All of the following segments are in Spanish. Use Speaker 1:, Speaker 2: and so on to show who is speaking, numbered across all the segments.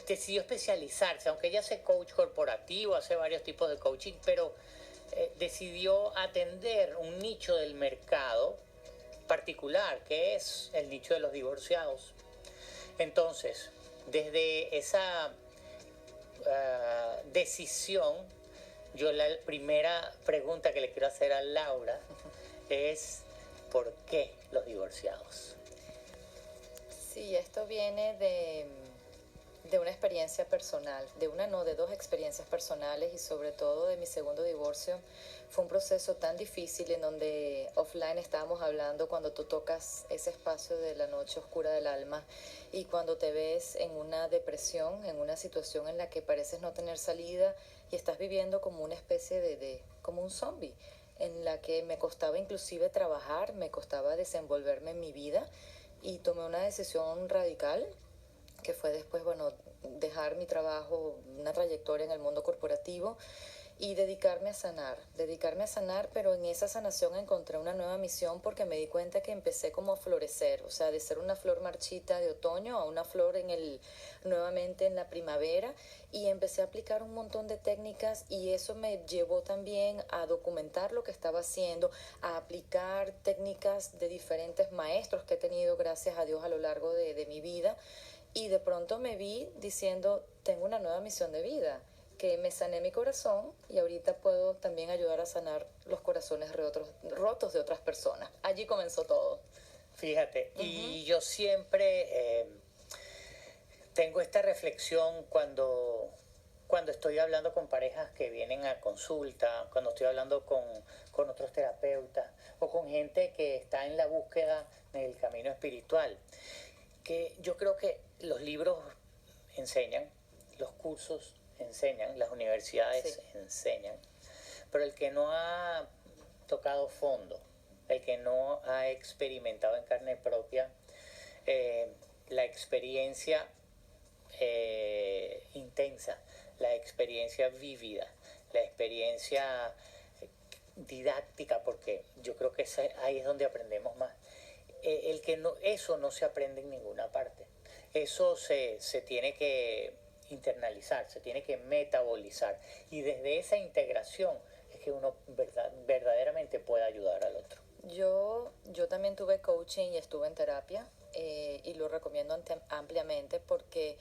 Speaker 1: decidió especializarse, aunque ella hace coach corporativo, hace varios tipos de coaching, pero decidió atender un nicho del mercado particular, que es el nicho de los divorciados. Entonces, desde esa decisión, yo la primera pregunta que le quiero hacer a Laura es ¿por qué los divorciados?
Speaker 2: Sí, esto viene de una experiencia personal, de dos experiencias personales y sobre todo de mi segundo divorcio. Fue un proceso tan difícil en donde offline estábamos hablando cuando tú tocas ese espacio de la noche oscura del alma y cuando te ves en una depresión, en una situación en la que pareces no tener salida y estás viviendo como una especie como un zombie, en la que me costaba inclusive trabajar, me costaba desenvolverme en mi vida y tomé una decisión radical que fue después, bueno, dejar mi trabajo, una trayectoria en el mundo corporativo y dedicarme a sanar, pero en esa sanación encontré una nueva misión porque me di cuenta que empecé como a florecer, o sea, de ser una flor marchita de otoño a una flor nuevamente en la primavera y empecé a aplicar un montón de técnicas y eso me llevó también a documentar lo que estaba haciendo, a aplicar técnicas de diferentes maestros que he tenido, gracias a Dios, a lo largo de mi vida y de pronto me vi diciendo, tengo una nueva misión de vida, que me sané mi corazón y ahorita puedo también ayudar a sanar los corazones rotos de otras personas. Allí comenzó todo.
Speaker 1: Fíjate, y yo siempre tengo esta reflexión cuando estoy hablando con parejas que vienen a consulta, cuando estoy hablando con otros terapeutas o con gente que está en la búsqueda del camino espiritual, que yo creo que los libros enseñan, los cursos enseñan, las universidades enseñan, pero el que no ha tocado fondo, el que no ha experimentado en carne propia la experiencia intensa, la experiencia vívida, la experiencia didáctica, porque yo creo que ahí es donde aprendemos más. El que no, eso no se aprende en ninguna parte. Eso se tiene que internalizar, se tiene que metabolizar. Y desde esa integración es que uno verdaderamente puede ayudar al otro.
Speaker 2: Yo también tuve coaching y estuve en terapia y lo recomiendo ampliamente porque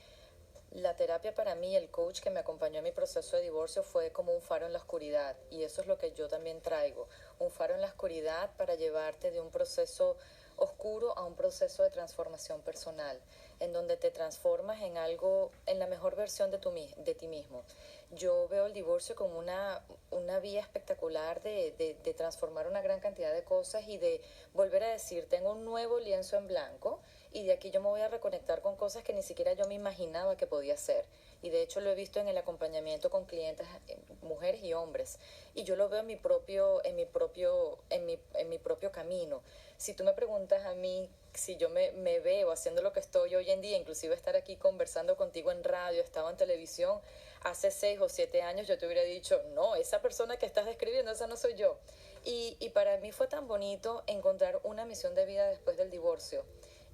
Speaker 2: la terapia para mí, el coach que me acompañó en mi proceso de divorcio fue como un faro en la oscuridad y eso es lo que yo también traigo, un faro en la oscuridad para llevarte de un proceso oscuro a un proceso de transformación personal, en donde te transformas en algo, en la mejor versión de ti mismo. Yo veo el divorcio como una vía espectacular de transformar una gran cantidad de cosas y de volver a decir, tengo un nuevo lienzo en blanco y de aquí yo me voy a reconectar con cosas que ni siquiera yo me imaginaba que podía hacer. Y de hecho lo he visto en el acompañamiento con clientes, mujeres y hombres. Y yo lo veo en mi propio camino. Si tú me preguntas a mí si yo me veo haciendo lo que estoy hoy en día, inclusive estar aquí conversando contigo en radio, estaba en televisión, hace 6 o 7 años yo te hubiera dicho, no, esa persona que estás describiendo, esa no soy yo. Y para mí fue tan bonito encontrar una misión de vida después del divorcio.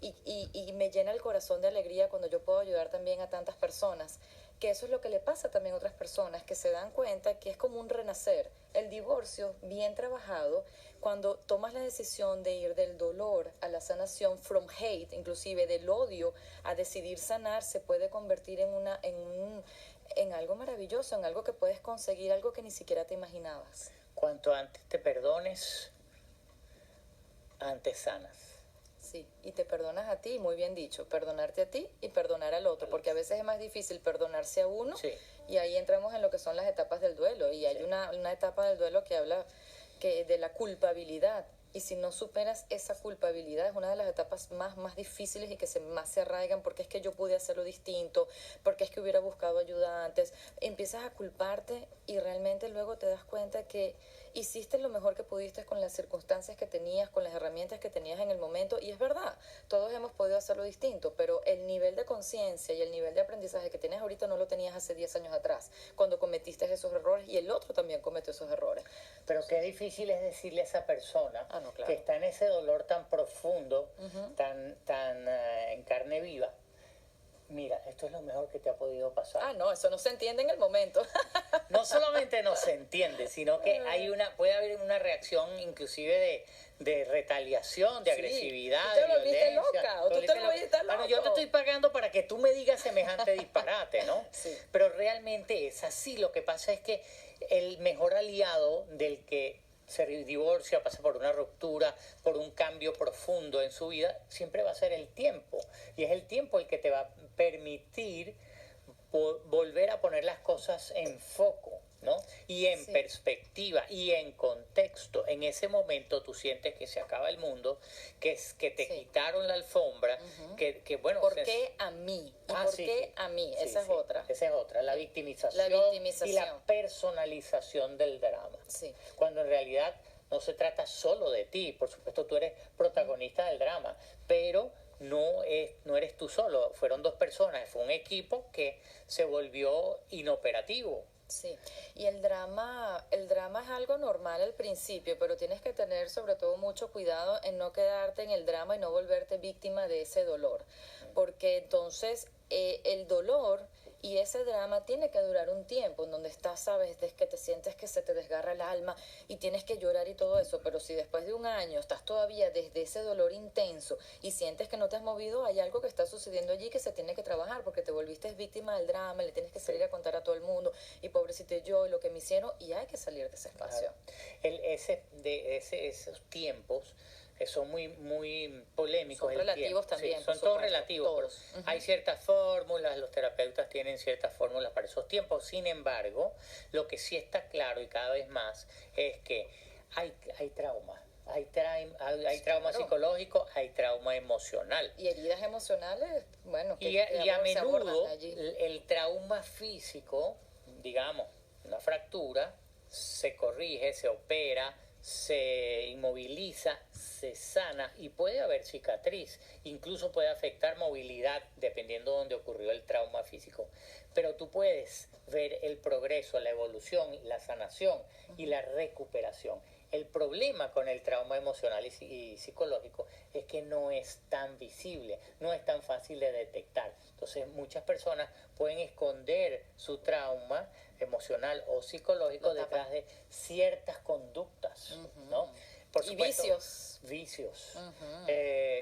Speaker 2: Y me llena el corazón de alegría cuando yo puedo ayudar también a tantas personas, que eso es lo que le pasa también a otras personas, que se dan cuenta que es como un renacer. El divorcio, bien trabajado, cuando tomas la decisión de ir del dolor a la sanación, from hate, inclusive del odio, a decidir sanar, se puede convertir en algo maravilloso, en algo que puedes conseguir, algo que ni siquiera te imaginabas.
Speaker 1: Cuanto antes te perdones, antes sanas.
Speaker 2: Sí, y te perdonas a ti, muy bien dicho, perdonarte a ti y perdonar al otro, porque a veces es más difícil perdonarse a uno y ahí entramos en lo que son las etapas del duelo y hay una etapa del duelo que habla de la culpabilidad y si no superas esa culpabilidad es una de las etapas más difíciles y que más se arraigan porque es que yo pude hacerlo distinto, porque es que hubiera buscado ayuda antes, empiezas a culparte y realmente luego te das cuenta que hiciste lo mejor que pudiste con las circunstancias que tenías, con las herramientas que tenías en el momento y es verdad, todos hemos podido hacerlo distinto, pero el nivel de conciencia y el nivel de aprendizaje que tienes ahorita no lo tenías hace 10 años atrás, cuando cometiste esos errores y el otro también cometió esos errores.
Speaker 1: Pero qué difícil es decirle a esa persona
Speaker 2: claro,
Speaker 1: que está en ese dolor tan profundo, tan en carne viva, Mira, esto es lo mejor que te ha podido pasar.
Speaker 2: Ah, no, eso no se entiende en el momento.
Speaker 1: No solamente no se entiende, sino que puede haber una reacción inclusive de retaliación, de agresividad,
Speaker 2: tú te
Speaker 1: de
Speaker 2: volviste
Speaker 1: violencia.
Speaker 2: loca, o tú te volviste loco.
Speaker 1: Bueno, yo te estoy pagando para que tú me digas semejante disparate, ¿no?
Speaker 2: Sí.
Speaker 1: Pero realmente es así. Lo que pasa es que el mejor aliado del que se divorcia, pasa por una ruptura, por un cambio profundo en su vida, siempre va a ser el tiempo. Y es el tiempo el que te va a permitir volver a poner las cosas en foco, ¿no? Y en perspectiva y en contexto. En ese momento tú sientes que se acaba el mundo, que te quitaron la alfombra, que bueno...
Speaker 2: ¿Por qué a mí? ¿Y por qué a mí? Esa es otra.
Speaker 1: Esa es otra, la victimización, y la personalización del drama.
Speaker 2: Sí.
Speaker 1: Cuando en realidad no se trata solo de ti, por supuesto tú eres protagonista del drama, pero no eres tú solo, fueron dos personas, fue un equipo que se volvió inoperativo.
Speaker 2: Sí, y el drama es algo normal al principio, pero tienes que tener sobre todo mucho cuidado en no quedarte en el drama y no volverte víctima de ese dolor, porque entonces el dolor y ese drama tiene que durar un tiempo en donde estás, sabes, desde que te sientes que se te desgarra el alma y tienes que llorar y todo eso, pero si después de un año estás todavía desde ese dolor intenso y sientes que no te has movido, hay algo que está sucediendo allí que se tiene que trabajar porque te volviste víctima del drama, le tienes que salir a contar a todo el mundo y pobrecito yo y lo que me hicieron, y hay que salir de ese espacio.
Speaker 1: Claro. Esos tiempos son muy polémicos.
Speaker 2: Son relativos también.
Speaker 1: Sí, son todos relativos. Todos. Hay ciertas fórmulas, los terapeutas tienen ciertas fórmulas para esos tiempos. Sin embargo, lo que sí está claro y cada vez más es que hay trauma. Hay trauma psicológico, hay trauma emocional.
Speaker 2: Y heridas emocionales, bueno,
Speaker 1: y a menudo el trauma físico, digamos, una fractura, se corrige, se opera, se inmoviliza, se sana y puede haber cicatriz, incluso puede afectar movilidad dependiendo de dónde ocurrió el trauma físico. Pero tú puedes ver el progreso, la evolución, la sanación y la recuperación. El problema con el trauma emocional y psicológico es que no es tan visible, no es tan fácil de detectar. Entonces muchas personas pueden esconder su trauma emocional o psicológico detrás de ciertas conductas, ¿no? Por supuesto,
Speaker 2: y
Speaker 1: vicios,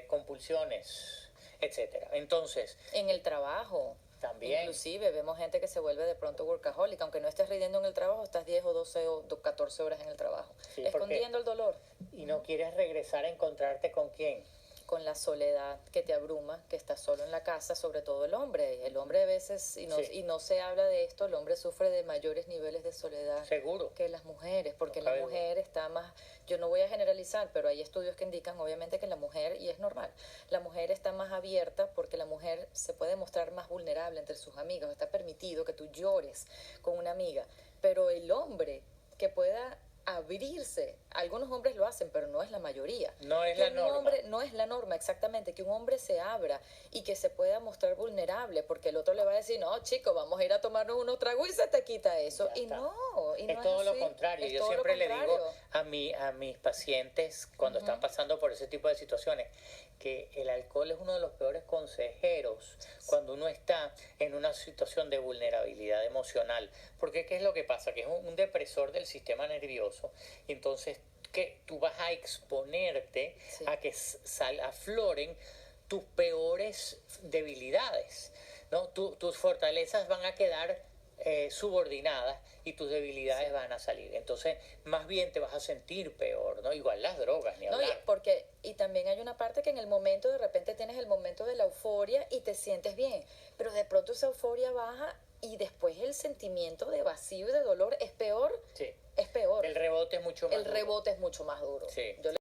Speaker 1: compulsiones, etcétera. Entonces,
Speaker 2: en el trabajo
Speaker 1: también.
Speaker 2: Inclusive vemos gente que se vuelve de pronto workaholic, aunque no estés rindiendo en el trabajo, estás 10 o 12 o 14 horas en el trabajo, escondiendo el dolor.
Speaker 1: Y no quieres regresar a encontrarte con quién.
Speaker 2: Con la soledad que te abruma, que estás solo en la casa, sobre todo el hombre. El hombre a veces, y no se habla de esto, el hombre sufre de mayores niveles de soledad que las mujeres, porque la mujer está más, yo no voy a generalizar, pero hay estudios que indican obviamente que la mujer, y es normal, la mujer está más abierta porque la mujer se puede mostrar más vulnerable entre sus amigos, está permitido que tú llores con una amiga, pero el hombre que pueda abrirse. Algunos hombres lo hacen, pero no es la mayoría.
Speaker 1: No es la norma.
Speaker 2: No es la norma, exactamente. Que un hombre se abra y que se pueda mostrar vulnerable, porque el otro le va a decir, no, chico, vamos a ir a tomarnos unos tragos y se te quita eso. Y no
Speaker 1: es todo lo contrario. Yo siempre le digo a mis pacientes, cuando están pasando por ese tipo de situaciones, que el alcohol es uno de los peores consejeros cuando uno está en una situación de vulnerabilidad emocional. Porque ¿qué es lo que pasa? Que es un depresor del sistema nervioso. Y entonces que tú vas a exponerte a que afloren tus peores debilidades, ¿no? Tus fortalezas van a quedar subordinadas y tus debilidades van a salir. Entonces, más bien te vas a sentir peor, ¿no? Igual las drogas, ni hablar.
Speaker 2: Y también hay una parte que en el momento, de repente tienes el momento de la euforia y te sientes bien, pero de pronto esa euforia baja y después el sentimiento de vacío y de dolor es peor.
Speaker 1: Sí.
Speaker 2: Es peor.
Speaker 1: El rebote es mucho más duro.
Speaker 2: El rebote es mucho más duro.
Speaker 1: Sí.